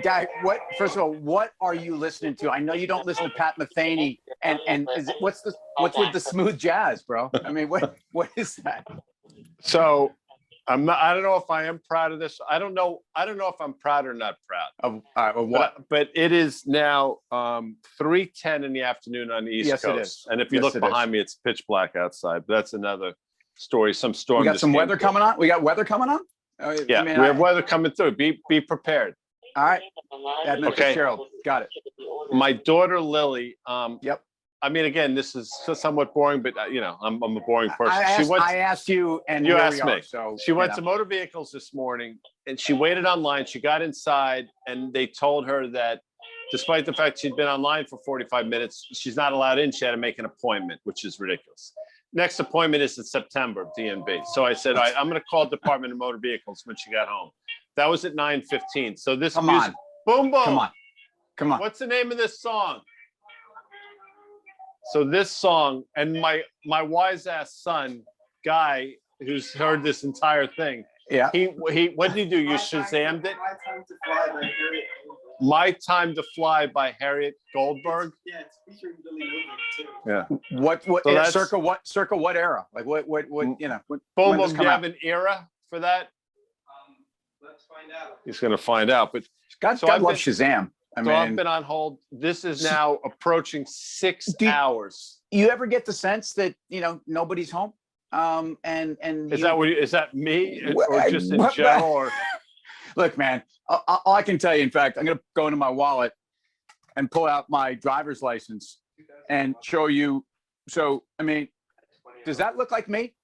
Guy, what? First of all, what are you listening to? I know you don't listen to Pat Metheny, and what's with the smooth jazz, bro? I mean, what is that? So I'm not. I don't know if I am proud of this. I don't know if I'm proud or not proud Of what? But it is now 3:10 in the afternoon on the East Yes, Coast. it is. And if you Yes, look behind me, it's pitch black outside. But that's another story. Some storm. We got some weather coming on. We got weather coming on. Yeah, we have weather coming through. Be prepared. All right. Edmund Okay. Fitzgerald. Got it. My daughter Lily. Yep. I mean, again, this is somewhat boring, but I'm a boring person. I asked you, and you asked me. So she went to motor vehicles this morning, and she waited online. She got inside, and they told her that, despite the fact she'd been online for 45 minutes, she's not allowed in. She had to make an appointment, which is ridiculous. Next appointment is in September, DNB. So I said, all right, I'm going to call Department of Motor Vehicles when she got home. That was at 9:15. So this Come music, on. boom, boom. Come on. What's the name of this song? So this song, and my wise ass son, Guy, who's heard this entire thing. Yeah. He what did he do? You Shazammed it? My Time to Fly by Harriet Goldberg. Yeah, it's featuring Billy Movement too. Yeah. What So circa what era? Like what boom, when boom. Do you have an era for that? Let's find out. He's going to find out. But God loves Shazam. I mean, I've been on hold. This is now approaching 6 hours. You ever get the sense that nobody's home? And is that me or just in general? Or look, man, all I can tell you, in fact, I'm going to go into my wallet and pull out my driver's license and show you. So, I mean, does that look like me?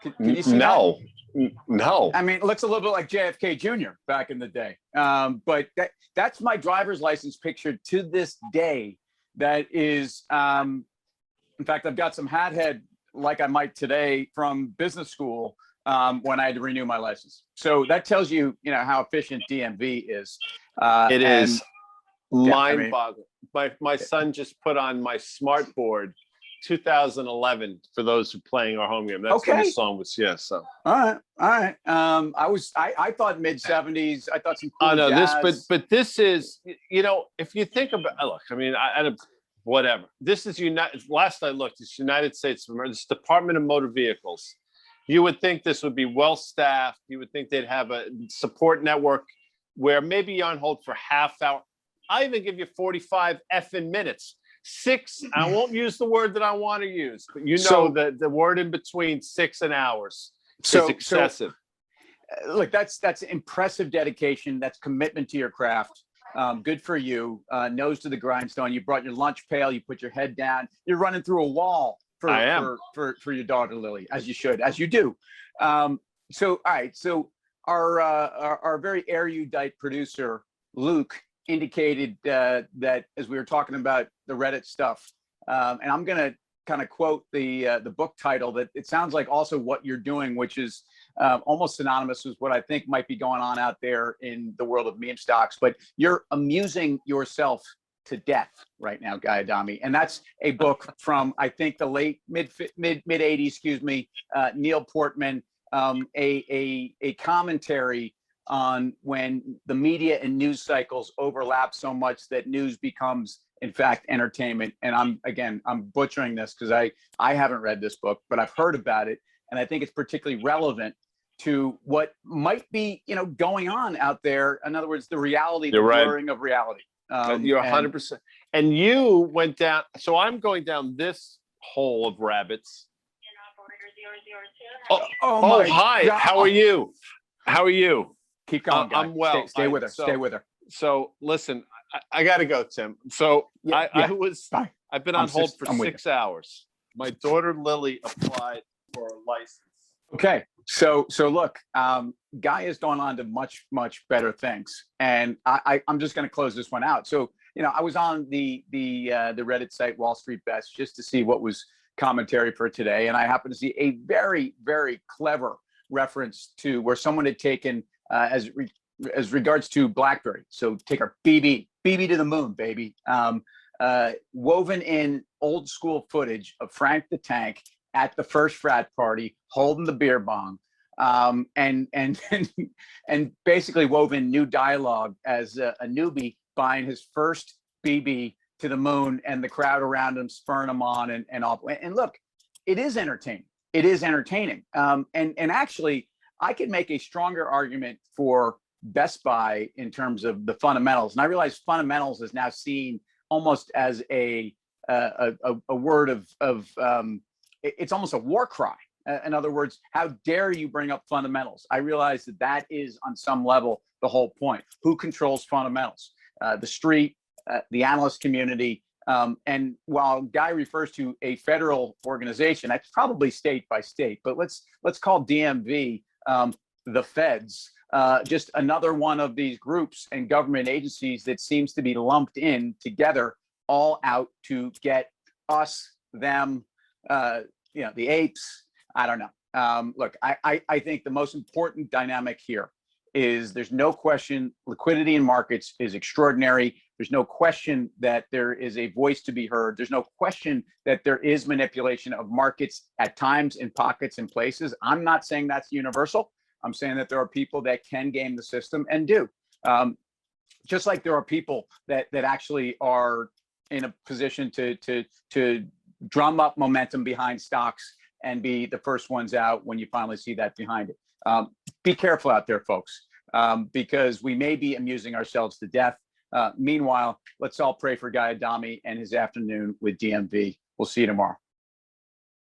Can you see that? No. I mean, it looks a little bit like JFK Jr. back in the day. But that's my driver's license picture to this day. That is, in fact, I've got some hat head like I might today from business school when I had to renew my license. So that tells you, how efficient DMV is. It is mind-boggling. My son just put on my smart board 2011 for those who are playing our home game. That's when the song was. So all right. I thought mid-70s. I thought some cool jazz. But this is, if you think about, look, I mean, whatever. This is last I looked, it's United States of America, it's Department of Motor Vehicles. You would think this would be well staffed. You would think they'd have a support network where maybe you're on hold for half hour. I even give you 45 effing minutes. 6, I won't use the word that I want to use, but that the word in between 6 and hours is excessive. Look, that's impressive dedication. That's commitment to your craft. Good for you. Nose to the grindstone. You brought your lunch pail. You put your head down. You're running through a wall for your daughter Lily, as you should, as you do. So, all right. So our very erudite producer Luke indicated that as we were talking about the Reddit stuff, and I'm going to kind of quote the book title, that it sounds like also what you're doing, which is almost synonymous with what I think might be going on out there in the world of meme stocks, but you're amusing yourself to death right now, Guy Adami. And that's a book from, I think, the late mid 80s, Neil Portman, a commentary on when the media and news cycles overlap so much that news becomes, in fact, entertainment. And I'm butchering this because I haven't read this book, but I've heard about it. And I think it's particularly relevant to what might be, going on out there. In other words, the reality, the blurring of reality. You're 100%. And you went down. So I'm going down this hole of rabbits. Oh, hi. God. How are you? How are you? Keep going, Guy. I'm well. Stay with her. Stay with her. So listen, I got to go, Tim. So I've been on hold for 6 hours. My daughter Lily applied for a license. Okay. So look, Guy has gone on to much, much better things. And I'm just going to close this one out. So, I was on the Reddit site, Wall Street Bets, just to see what was commentary for today. And I happened to see a very, very clever reference to where someone had taken as regards to BlackBerry. So take our BB to the moon, baby. Woven in old school footage of Frank the Tank at the first frat party, holding the beer bong, and and basically wove in new dialogue as a newbie buying his first BB to the moon, and the crowd around him spurring him on, and all. And look, it is entertaining. It is entertaining. And actually, I could make a stronger argument for Best Buy in terms of the fundamentals. And I realize fundamentals is now seen almost as a word of it's almost a war cry. In other words, how dare you bring up fundamentals? I realize that that is on some level the whole point. Who controls fundamentals? The street, the analyst community. And while Guy refers to a federal organization, that's probably state by state, but let's call DMV the feds, just another one of these groups and government agencies that seems to be lumped in together, all out to get us, them, the apes. I don't know. Look, I think the most important dynamic here is there's no question liquidity in markets is extraordinary. There's no question that there is a voice to be heard. There's no question that there is manipulation of markets at times in pockets and places. I'm not saying that's universal. I'm saying that there are people that can game the system and do. Just like there are people that actually are in a position to drum up momentum behind stocks and be the first ones out when you finally see that behind it. Be careful out there, folks, because we may be amusing ourselves to death. Meanwhile, let's all pray for Guy Adami and his afternoon with DMV. We'll see you tomorrow.